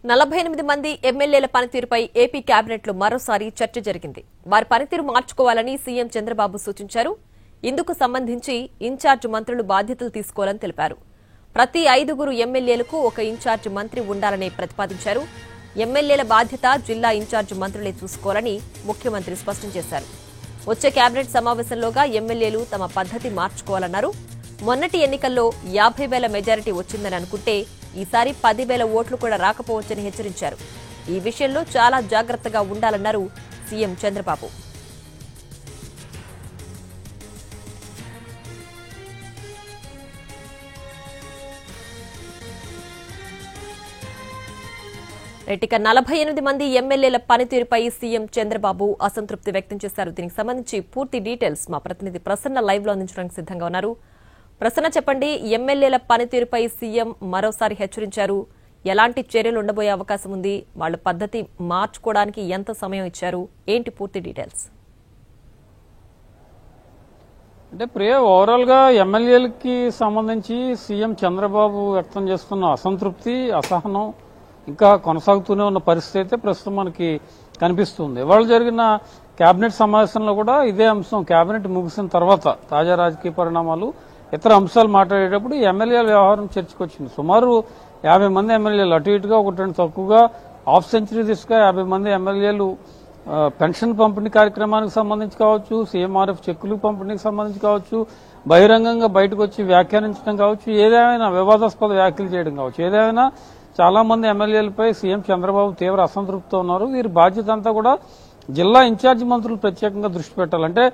48 మంది ఎమ్మెల్యేల పనితీరుపై ఏపీ కేబినెట్లో మరోసారి చర్చ జరిగింది. వారి పనితీరు మార్చుకోవాలని సీఎం చంద్రబాబు సూచించారు. ఇందుకు సంబంధించి ఇన్ఛార్జ్ మంత్రులు బాధ్యతలు తీసుకోవాలని తెలిపారు. ప్రతి 5 ఎమ్మెల్యేలకు ఒక ఇన్ఛార్జ్ మంత్రి ఉండాలని ప్రతిపాదించారు. ఎమ్మెల్యేల బాధ్యత జిల్లా ఇన్ఛార్జ్ మంత్రులే చూసుకోవాలని ముఖ్యమంత్రి స్పష్టం చేశారు. వచ్చే కేబినెట్ సమావేశంలోగా ఎమ్మెల్యేలు తమ పద్ధతి మార్చుకోవాలన్నారు. మొన్నటి ఎన్నికల్లో 50,000 మెజారిటీ వచ్చిందని అనుకుంటే ఈసారి 10,000 ఓట్లు కూడా రాకపోవచ్చని హెచ్చరించారు. ఈ విషయంలో చాలా జాగ్రత్తగా ఉండాలన్నారు సీఎం చంద్రబాబు. ఇక 48 మంది ఎమ్మెల్యేల పనితీరుపై సీఎం చంద్రబాబు అసంతృప్తి వ్యక్తం చేశారు. దీనికి సంబంధించి పూర్తి డీటెయిల్స్ మా ప్రతినిధి ప్రసన్న లైవ్ లో అందించడానికి సిద్ధంగా ఉన్నారు. ప్రసన్న, చెప్పండి, ఎమ్మెల్యేల పనితీరుపై సీఎం మరోసారి హెచ్చరించారు. ఎలాంటి చర్యలు ఉండబోయే అవకాశం ఉంది? వాళ్ళ పద్ధతి మార్చుకోవడానికి ఎంత సమయం ఇచ్చారు? ఏంటి పూర్తి డీటెయిల్స్? అంటే ప్రియ, ఓవరాల్ గా ఎమ్మెల్యేలకి సంబంధించి సీఎం చంద్రబాబు వ్యక్తం చేస్తున్న అసంతృప్తి, అసహనం ఇంకా కొనసాగుతూనే ఉన్న పరిస్థితి అయితే ప్రస్తుతం మనకి కనిపిస్తుంది. ఇవాళ జరిగిన కేబినెట్ సమావేశంలో కూడా ఇదే అంశం కేబినెట్ ముగిసిన తర్వాత తాజా రాజకీయ పరిణామాలు, ఇతర అంశాలు మాట్లాడేటప్పుడు ఎమ్మెల్యేల వ్యవహారం చర్చకొచ్చింది. సుమారు 50 మంది ఎమ్మెల్యేలు, అటు ఇటుగా ఒకటి రెండు తక్కువగా హాఫ్ సెంచరీ దిశగా 50 మంది ఎమ్మెల్యేలు పెన్షన్ పంపిణీ కార్యక్రమానికి సంబంధించి కావచ్చు, సీఎంఆర్ఎఫ్ చెక్కులు పంపిణీకి సంబంధించి కావచ్చు, బహిరంగంగా బయటకు వచ్చి వ్యాఖ్యానించడం కావచ్చు, ఏదేమైనా వివాదాస్పద వ్యాఖ్యలు చేయడం కావచ్చు, ఏదేమైనా చాలా మంది ఎమ్మెల్యేలపై సీఎం చంద్రబాబు తీవ్ర అసంతృప్తితో ఉన్నారు. వీరి బాధ్యత అంతా కూడా జిల్లా ఇన్ఛార్జి మంత్రులు ప్రత్యేకంగా దృష్టి పెట్టాలంటే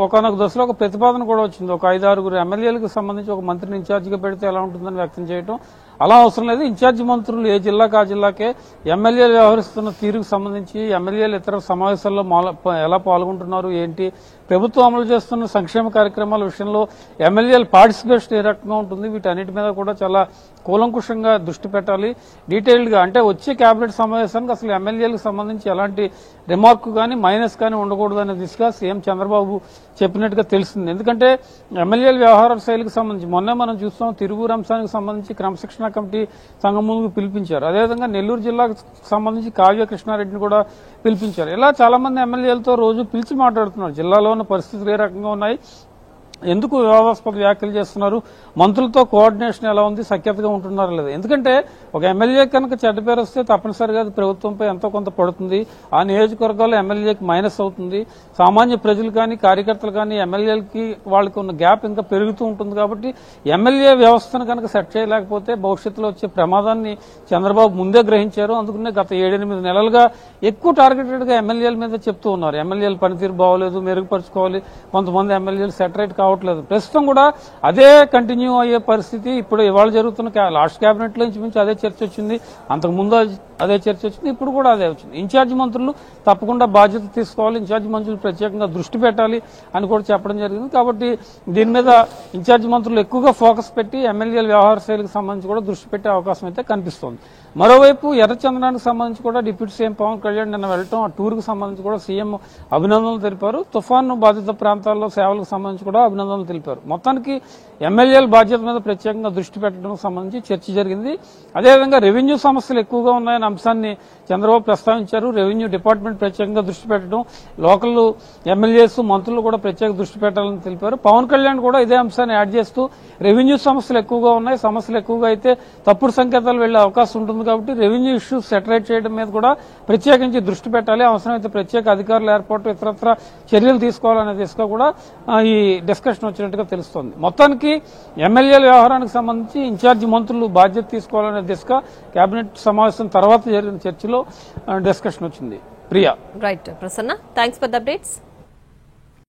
ఒకనొక దశలో ఒక ప్రతిపాదన కూడా వచ్చింది. ఒక 5-6 ఎమ్మెల్యేలకు సంబంధించి ఒక మంత్రిని ఇన్ఛార్జిగా పెడితే ఎలా ఉంటుందని వ్యక్తం చేయడం. అలా అవసరం లేదు. ఇన్ఛార్జి మంత్రులు ఏ జిల్లాకు ఆ జిల్లాకే ఎమ్మెల్యేలు వ్యవహరిస్తున్న తీరుకు సంబంధించి, ఎమ్మెల్యేలు ఇతర సమావేశాల్లో ఎలా పాల్గొంటున్నారు, ఏంటి, ప్రభుత్వం అమలు చేస్తున్న సంక్షేమ కార్యక్రమాల విషయంలో ఎమ్మెల్యేల పార్టిసిపేషన్ ఏ రకంగా ఉంటుంది, వీటన్నిటి మీద కూడా చాలా కూలంకుషంగా దృష్టి పెట్టాలి. డీటెయిల్డ్ గా అంటే వచ్చే కేబినెట్ సమావేశానికి అసలు ఎమ్మెల్యేలకు సంబంధించి ఎలాంటి రిమార్క్ కానీ మైనస్ కానీ ఉండకూడదు అనే దిశగా సీఎం చంద్రబాబు చెప్పినట్టుగా తెలిసింది. ఎందుకంటే ఎమ్మెల్యేల వ్యవహార శైలికి సంబంధించి మొన్నే మనం చూస్తాం, తిరువూరు అంశానికి సంబంధించి క్రమశిక్షణ కమిటీ సంఘం ముందుకు పిలిపించారు. అదేవిధంగా నెల్లూరు జిల్లాకు సంబంధించి కావ్య కృష్ణారెడ్డిని కూడా పిలిపించారు. ఇలా చాలా మంది ఎమ్మెల్యేలతో రోజు పిలిచి మాట్లాడుతున్నారు. జిల్లాలో ఉన్న పరిస్థితులు ఏ రకంగా ఉన్నాయి, ఎందుకు వివాదాస్పద వ్యాఖ్యలు చేస్తున్నారు, మంత్రులతో కోఆర్డినేషన్ ఎలా ఉంది, సఖ్యతగా ఉంటున్నారా లేదా. ఎందుకంటే ఒక ఎమ్మెల్యే కనుక చెడ్డ పేరు వస్తే తప్పనిసరిగా అది ప్రభుత్వంపై ఎంతో కొంత పడుతుంది. ఆ నియోజకవర్గాల్లో ఎమ్మెల్యేకి మైనస్ అవుతుంది. సామాన్య ప్రజలు కానీ కార్యకర్తలు కానీ ఎమ్మెల్యేలకి వాళ్ళకి ఉన్న గ్యాప్ ఇంకా పెరుగుతూ ఉంటుంది. కాబట్టి ఎమ్మెల్యే వ్యవస్థను కనుక సెట్ చేయలేకపోతే భవిష్యత్తులో వచ్చే ప్రమాదాన్ని చంద్రబాబు ముందే గ్రహించారు. అందుకనే గత 7-8 నెలలుగా ఎక్కువ టార్గెటెడ్ గా ఎమ్మెల్యేల మీద చెప్తూ ఉన్నారు. ఎమ్మెల్యేల పనితీరు బాగోలేదు, మెరుగుపరుచుకోవాలి, కొంతమంది ఎమ్మెల్యేలు సెటరేట్ కావట్లేదు. ప్రస్తుతం కూడా అదే కంటిన్యూ అయ్యే పరిస్థితి. ఇప్పుడు ఇవాళ జరుగుతున్న లాస్ట్ కేబినెట్ లో నుంచి అదే చర్చ వచ్చింది, అంతకు ముందు అదే చర్చ వచ్చింది, ఇప్పుడు కూడా అదే వచ్చింది. ఇన్ఛార్జి మంత్రులు తప్పకుండా బాధ్యత తీసుకోవాలి, ఇన్ఛార్జి మంత్రులు ప్రత్యేకంగా దృష్టి పెట్టాలి అని కూడా చెప్పడం జరిగింది. కాబట్టి దీని మీద ఇన్ఛార్జి మంత్రులు ఎక్కువగా ఫోకస్ పెట్టి ఎమ్మెల్యేల వ్యవహార శైలికి సంబంధించి కూడా దృష్టి పెట్టే అవకాశం అయితే కనిపిస్తోంది. మరోవైపు ఎర్రచందనానికి సంబంధించి కూడా డిప్యూటీ సీఎం పవన్ కళ్యాణ్ నిన్న వెళ్ళటం, ఆ టూర్ కు సంబంధించి కూడా సీఎం అభినందనలు తెలిపారు. తుఫాను బాధిత ప్రాంతాల్లో సేవలకు సంబంధించి కూడా అభినందనలు తెలిపారు. మొత్తానికి ఎమ్మెల్యేల బాధ్యత మీద ప్రత్యేకంగా దృష్టి పెట్టడం సంబంధించి చర్చ జరిగింది. అదేవిధంగా రెవెన్యూ సమస్యలు ఎక్కువగా ఉన్నాయనే అంశాన్ని చంద్రబాబు ప్రస్తావించారు. రెవెన్యూ డిపార్ట్మెంట్ ప్రత్యేకంగా దృష్టి పెట్టడం, లోకల్ ఎమ్మెల్యేస్ మంత్రులు కూడా ప్రత్యేక దృష్టి పెట్టాలని తెలిపారు. పవన్ కళ్యాణ్ కూడా ఇదే అంశాన్ని యాడ్ చేస్తూ రెవెన్యూ సమస్యలు ఎక్కువగా ఉన్నాయి, సమస్యలు ఎక్కువగా అయితే తప్పుడు సంకేతాలు వెళ్లే అవకాశం ఉంటుంది. కాబట్టి రెవెన్యూ ఇష్యూస్ సెటరేట్ చేయడం మీద కూడా ప్రత్యేకించి దృష్టి పెట్టాలి, అవసరమైతే ప్రత్యేక అధికారుల ఏర్పాటు, ఇతరత్ర చర్యలు తీసుకోవాలనే దిశగా కూడా ఈ డిస్కషన్ వచ్చినట్టుగా తెలుస్తోంది. మొత్తానికి ఎమ్మెల్యేల వ్యవహారానికి సంబంధించి ఇన్ఛార్జి మంత్రులు బాధ్యత తీసుకోవాలనే దిశగా కేబినెట్ సమావేశం తర్వాత జరిగిన చర్చలో డిస్కషన్ వచ్చింది. Priya. Right Prasanna, thanks for the updates.